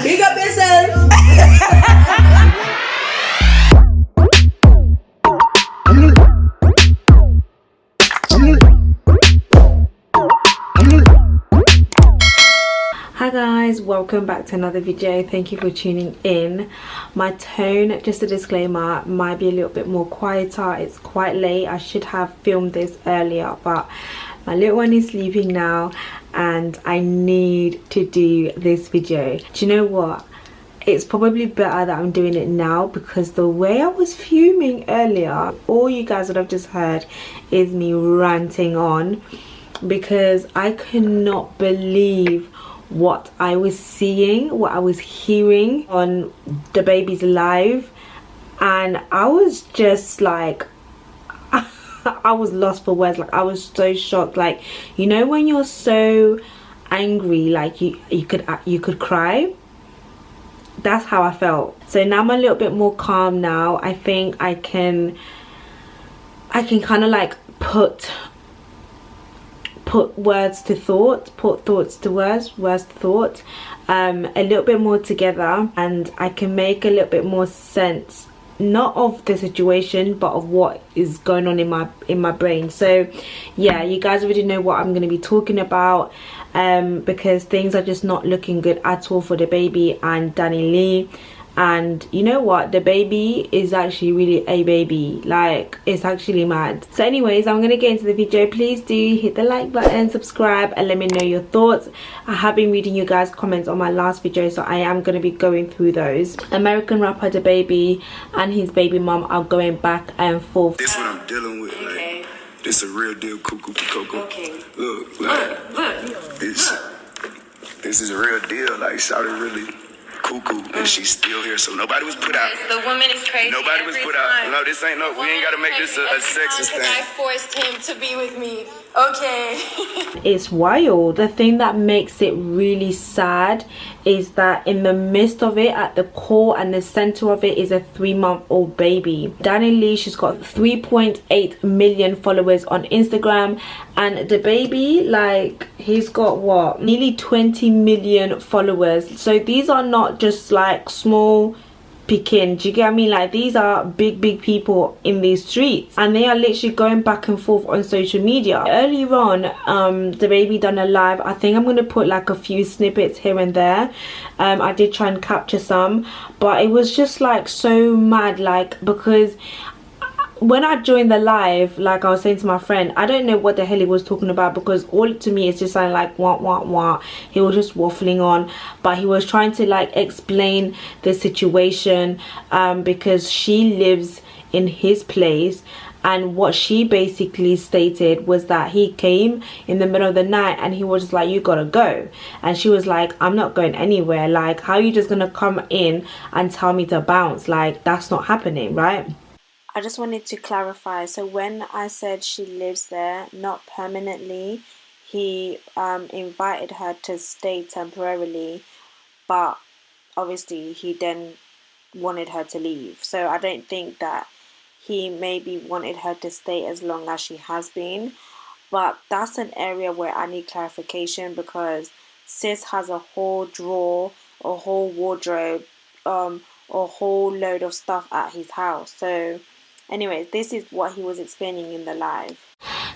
Big up yourself. Hi guys, welcome back to another video. Thank you for tuning in. My tone, just a disclaimer, might be a little bit more quieter. It's quite late. I should have filmed this earlier, but my little one is sleeping now and I need to do this video. Do you know what? It's probably better that I'm doing it now, because the way I was fuming earlier, all you guys would have just heard is me ranting on, because I could not believe what I was seeing, what I was hearing on Dababy's live, and I was just like I was lost for words. Like, I was so shocked. Like, you know when you're so angry, like you could cry? That's how I felt. So now I'm a little bit more calm now. I think I can kind of like put words to thought, put thoughts to words, words to thought, a little bit more together, and I can make a little bit more sense, not of the situation but of what is going on in my brain. So yeah, you guys already know what I'm going to be talking about, because things are just not looking good at all for Dababy and Dani Leigh. And you know what, Dababy is actually really a baby. Like, it's actually mad. So anyways, I'm gonna get into the video. Please do hit the like button, subscribe, and let me know your thoughts. I have been reading you guys' comments on my last video, so I am gonna be going through those. American rapper Dababy and his baby mom are going back and forth. This what I'm dealing with. Okay. Like, this a real deal cuckoo cocoa. Okay. Look, this is a real deal. Like, shawty really cuckoo, and she's still here, so nobody was put out. The woman is crazy. Nobody was put out. No, this ain't we ain't gotta make this a sexist thing. I forced him to be with me. Okay. It's wild. The thing that makes it really sad is that in the midst of it, at the core and the center of it, is a 3-month-old baby. Dani Leigh, she's got 3.8 million followers on Instagram, and Dababy, like, he's got what, nearly 20 million followers. So these are not just like small picking, do you get what I mean? Like, these are big people in these streets, and they are literally going back and forth on social media. Earlier on, Dababy done a live. I think I'm gonna put like a few snippets here and there. I did try and capture some, but it was just like so mad, like, because when I joined the live, like I was saying to my friend, I don't know what the hell he was talking about, because all to me it's just sounding like wah. He was just waffling on, but he was trying to like explain the situation, because she lives in his place, and what she basically stated was that he came in the middle of the night and he was just like, you gotta go. And she was like, I'm not going anywhere. Like, how are you just gonna come in and tell me to bounce? Like, that's not happening, right? I just wanted to clarify. So when I said she lives there, not permanently, he invited her to stay temporarily, but obviously he then wanted her to leave. So I don't think that he maybe wanted her to stay as long as she has been. But that's an area where I need clarification, because sis has a whole drawer, a whole wardrobe, a whole load of stuff at his house. So anyways, this is what he was explaining in the live.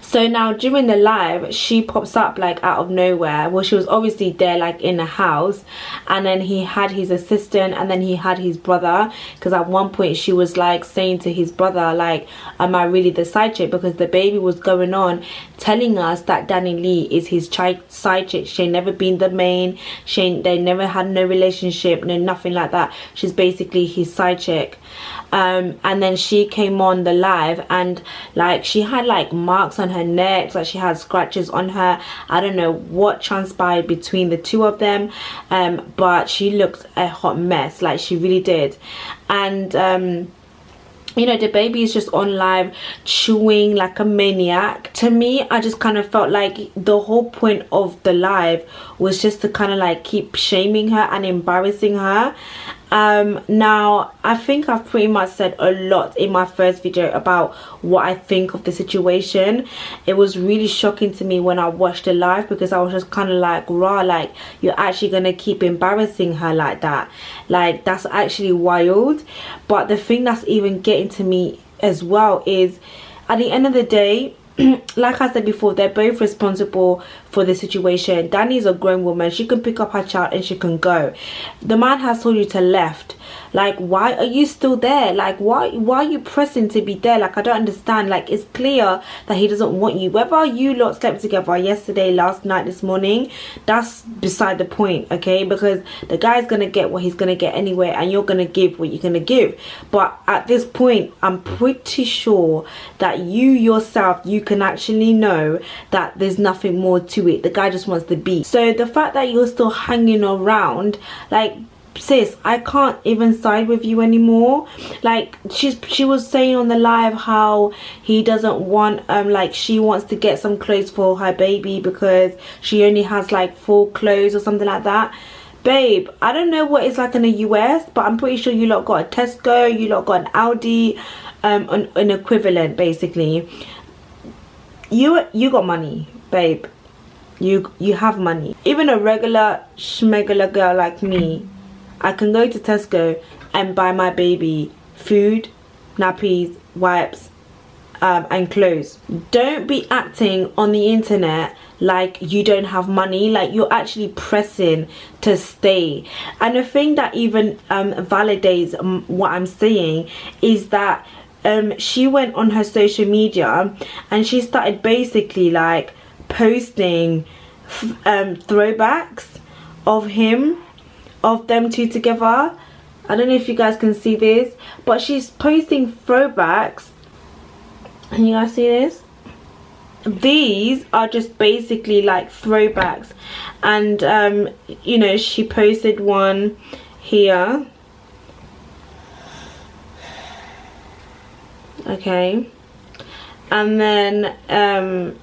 So now during the live, she pops up like out of nowhere. Well, she was obviously there like in the house, and then he had his assistant, and then he had his brother, because at one point she was like saying to his brother, like, am I really the side chick? Because Dababy was going on telling us that Dani Leigh is his side chick. She ain't never been the main, they never had no relationship, no nothing like that. She's basically his side chick. And then she came on the live, and like she had like marks on her neck, like she had scratches on her. I don't know what transpired between the two of them, but she looked a hot mess, like she really did. And you know, Dababy is just on live chewing like a maniac. To me, I just kind of felt like the whole point of the live was just to kind of like keep shaming her and embarrassing her. Now I think I've pretty much said a lot in my first video about what I think of the situation. It was really shocking to me when I watched the live, because I was just kind of like, rah, like, you're actually gonna keep embarrassing her like that? Like, that's actually wild. But the thing that's even getting to me as well is, at the end of the day, like I said before, they're both responsible for the situation. Dani's a grown woman. She can pick up her child and she can go. The man has told you to left. Like, why are you still there? Like, why are you pressing to be there? Like, I don't understand. Like, it's clear that he doesn't want you. Whether you lot slept together yesterday, last night, this morning, that's beside the point, okay? Because the guy's gonna get what he's gonna get anyway, and you're gonna give what you're gonna give. But at this point, I'm pretty sure that you yourself, you can actually know that there's nothing more to it. The guy just wants to be. So the fact that you're still hanging around, like, sis, I can't even side with you anymore. Like, she was saying on the live how he doesn't want, like, she wants to get some clothes for her baby because she only has like 4 clothes or something like that. Babe, I don't know what it's like in the US, but I'm pretty sure you lot got a Tesco, you lot got an Audi, an equivalent basically. You got money, babe. You have money. Even a regular schmegular girl like me, I can go to Tesco and buy my baby food, nappies, wipes, and clothes. Don't be acting on the internet like you don't have money, like you're actually pressing to stay. And the thing that even validates what I'm saying is that she went on her social media and she started basically like posting throwbacks of them two together. I don't know if you guys can see this, but she's posting throwbacks. Can you guys see this? These are just basically like throwbacks, and you know, she posted one here, okay, and then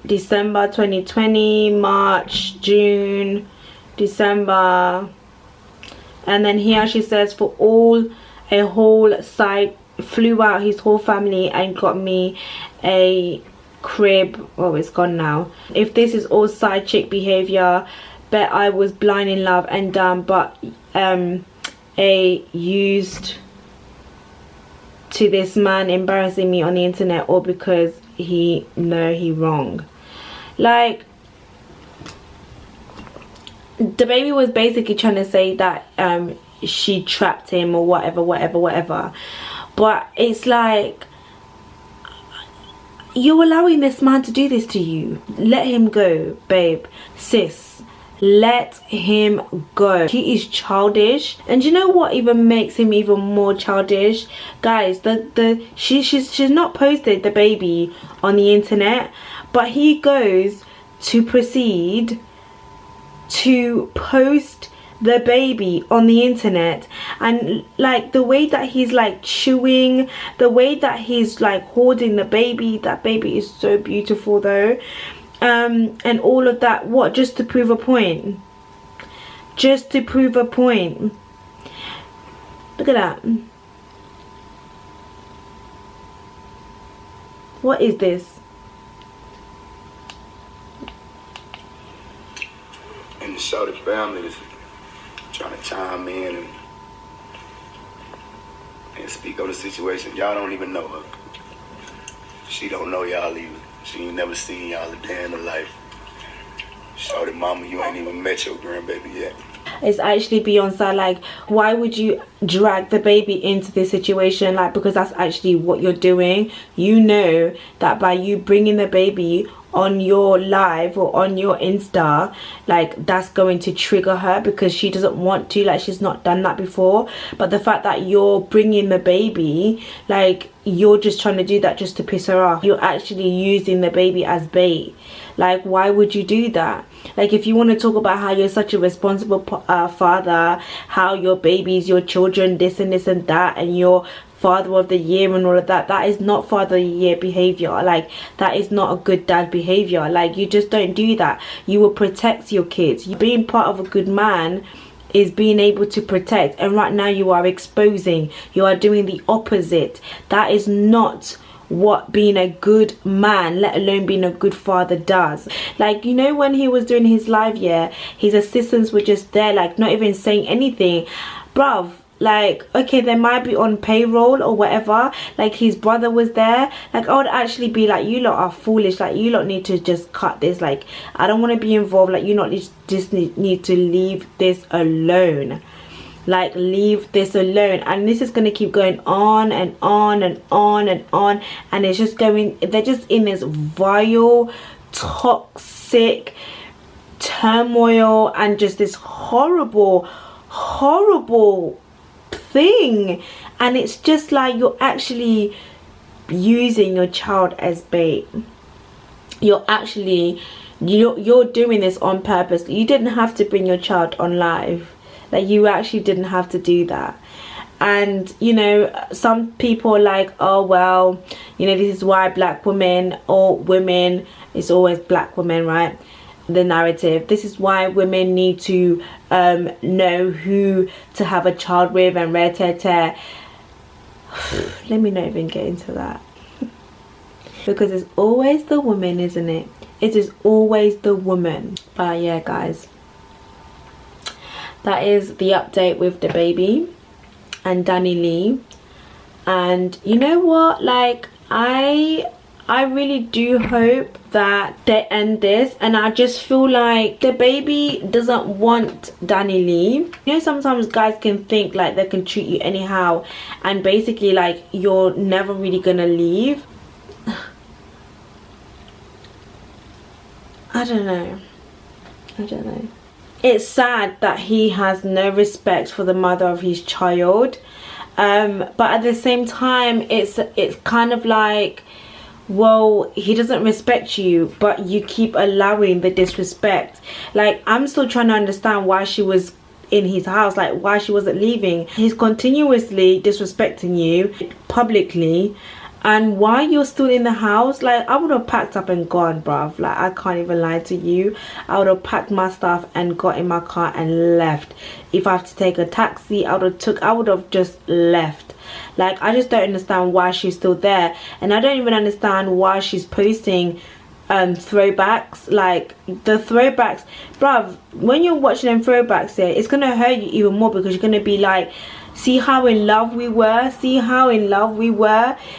December 2020, March, June, December, and then here she says, for a whole side, flew out his whole family and got me a crib. Oh, it's gone now. If this is all side chick behavior, bet I was blind in love and dumb, but a used to this man embarrassing me on the internet, or because he wrong. Like, Dababy was basically trying to say that she trapped him or whatever, but it's like, you're allowing this man to do this to you. Let him go, babe. Sis, let him go. He is childish. And you know what even makes him even more childish, guys? She's not posted the baby on the internet, but he goes to proceed to post the baby on the internet, and like the way that he's like chewing, the way that he's like holding the baby, that baby is so beautiful though, and all of that, what, just to prove a point? Just to prove a point. Look at that. What is this? And the Dababy family is trying to chime in and speak on the situation. Y'all don't even know her. She don't know y'all either. She ain't never seen y'all a day in her life. Shorty mama, you ain't even met your grandbaby yet. It's actually Beyonce. Like, why would you drag the baby into this situation? Like, because that's actually what you're doing. You know that by you bringing the baby on your live or on your Insta, like, that's going to trigger her because she doesn't want to, like, she's not done that before. But the fact that you're bringing the baby, like, you're just trying to do that just to piss her off. You're actually using the baby as bait. Like, why would you do that? Like, if you want to talk about how you're such a responsible father, how your babies, your children, this and this and that, and you're father of the year and all of that, that is not father of the year behavior. Like, that is not a good dad behavior. Like, you just don't do that. You will protect your kids. You being part of a good man is being able to protect, and right now you are exposing, you are doing the opposite. That is not what being a good man, let alone being a good father, does. Like, you know, when he was doing his live, yeah, his assistants were just there, like not even saying anything. Bruv, like, okay, they might be on payroll or whatever, like his brother was there, like I would actually be like, you lot are foolish, like you lot need to just cut this, like I don't want to be involved, like you lot just need to leave this alone, like leave this alone. And this is going to keep going on and on and on and on, and it's just going, they're just in this vile, toxic turmoil and just this horrible thing. And it's just like you're actually using your child as bait. You're doing this on purpose. You didn't have to bring your child on live, like you actually didn't have to do that. And you know, some people are like, oh well, you know, this is why black women, or women, it's always black women, right? The narrative, this is why women need to know who to have a child with and rare. Let me not even get into that. Because it's always the woman, isn't it? It is always the woman. But yeah, guys, that is the update with Dababy and Dani Leigh. And you know what, like I really do hope that they end this, and I just feel like Dababy doesn't want Dani Leigh. You know, sometimes guys can think like they can treat you anyhow, and basically like you're never really gonna leave. I don't know. It's sad that he has no respect for the mother of his child, but at the same time it's kind of like, well, he doesn't respect you, but you keep allowing the disrespect. Like, I'm still trying to understand why she was in his house, like why she wasn't leaving. He's continuously disrespecting you publicly, and why you're still in the house. Like, I would have packed up and gone, bruv. Like, I can't even lie to you. I would have packed my stuff and got in my car and left. If I have to take a taxi, I would have just left. Like, I just don't understand why she's still there, and I don't even understand why she's posting throwbacks. Like, the throwbacks, bruv, when you're watching them throwbacks here, it's gonna hurt you even more, because you're gonna be like, see how in love we were,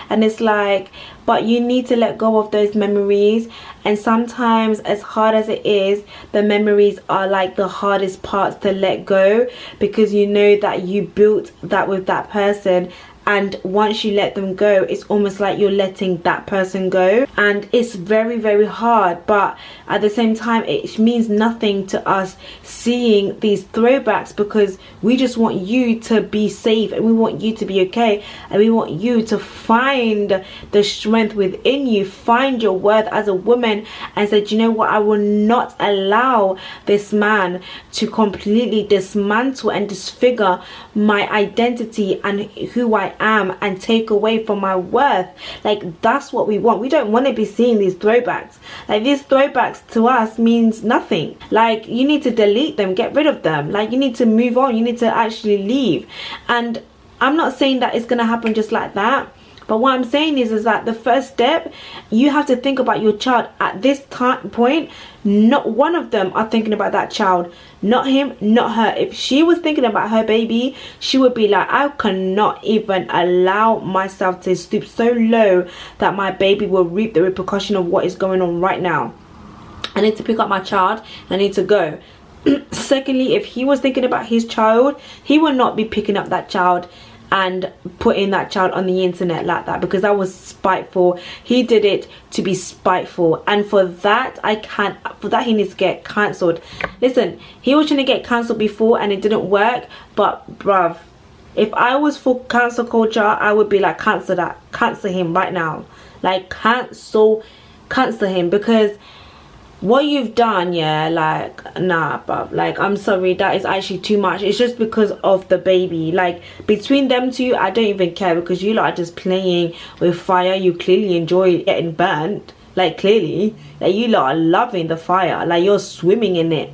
and it's like, but you need to let go of those memories. And sometimes, as hard as it is, the memories are like the hardest parts to let go, because you know that you built that with that person, and once you let them go, it's almost like you're letting that person go, and it's very, very hard. But at the same time, it means nothing to us seeing these throwbacks, because we just want you to be safe, and we want you to be okay, and we want you to find the strength within you, find your worth as a woman, and said, you know what, I will not allow this man to completely dismantle and disfigure my identity and who I am, and take away from my worth. Like, that's what we want. We don't want to be seeing these throwbacks. Like, these throwbacks to us means nothing. Like, you need to delete them, get rid of them. Like, you need to move on, you need to actually leave. And I'm not saying that it's gonna happen just like that, but what I'm saying is that the first step, you have to think about your child. At this point, not one of them are thinking about that child. Not him, not her. If she was thinking about her baby, she would be like, I cannot even allow myself to stoop so low that my baby will reap the repercussion of what is going on right now. I need to pick up my child, I need to go. Secondly, if he was thinking about his child, he would not be picking up that child and putting that child on the internet like that, because that was spiteful. He did it to be spiteful, and for that he needs to get cancelled. Listen, he was trying to get cancelled before and it didn't work, but bruv, if I was for cancel culture, I would be like, cancel him right now. Like, cancel him, because what you've done, yeah, like, nah, bruv, like, I'm sorry, that is actually too much. It's just because of the baby. Like, between them two, I don't even care, because you lot are just playing with fire. You clearly enjoy getting burnt. Like, clearly, like, you lot are loving the fire, like, you're swimming in it.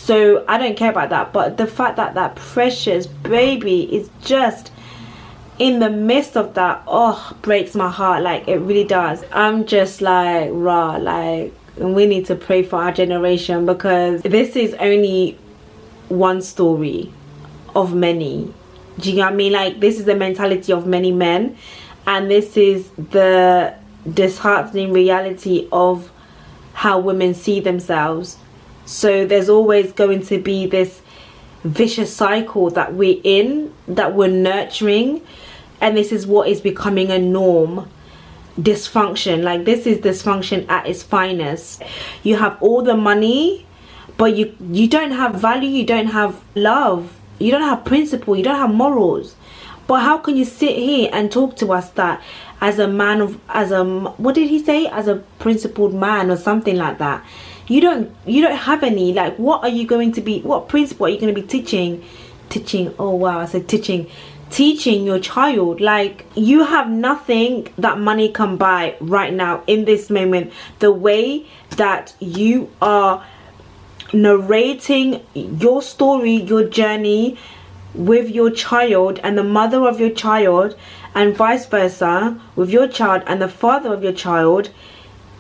So I don't care about that. But the fact that that precious baby is just in the midst of that, oh, breaks my heart. Like, it really does. I'm just like, rah, like, we need to pray for our generation, because this is only one story of many. Do you know what I mean? Like, this is the mentality of many men, and this is the disheartening reality of how women see themselves. So there's always going to be this vicious cycle that we're in, that we're nurturing, and this is what is becoming a norm. Dysfunction. Like, this is dysfunction at its finest. You have all the money, but you don't have value, you don't have love, you don't have principle, you don't have morals. But how can you sit here and talk to us that as a man of, what did he say, as a principled man or something like that? You don't have any. Like, what are you going to be, what principle are you going to be teaching? Oh wow, I said teaching your child. Like, you have nothing that money can buy right now in this moment. The way that you are narrating your story, your journey with your child and the mother of your child, and vice versa with your child and the father of your child,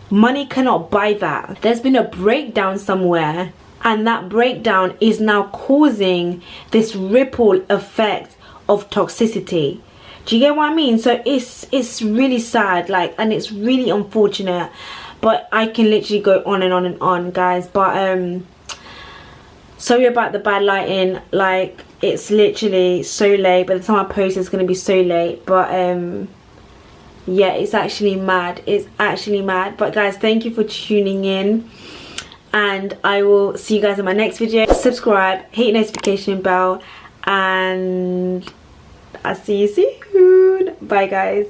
money cannot buy that. There's been a breakdown somewhere, and that breakdown is now causing this ripple effect of toxicity. Do you get what I mean? So it's really sad, like, and it's really unfortunate. But I can literally go on and on and on, guys. But sorry about the bad lighting. Like, it's literally so late. By the time I post, it's gonna be so late. But yeah, it's actually mad. It's actually mad. But guys, thank you for tuning in, and I will see you guys in my next video. Subscribe, hit notification bell, and I'll see you soon. Bye guys.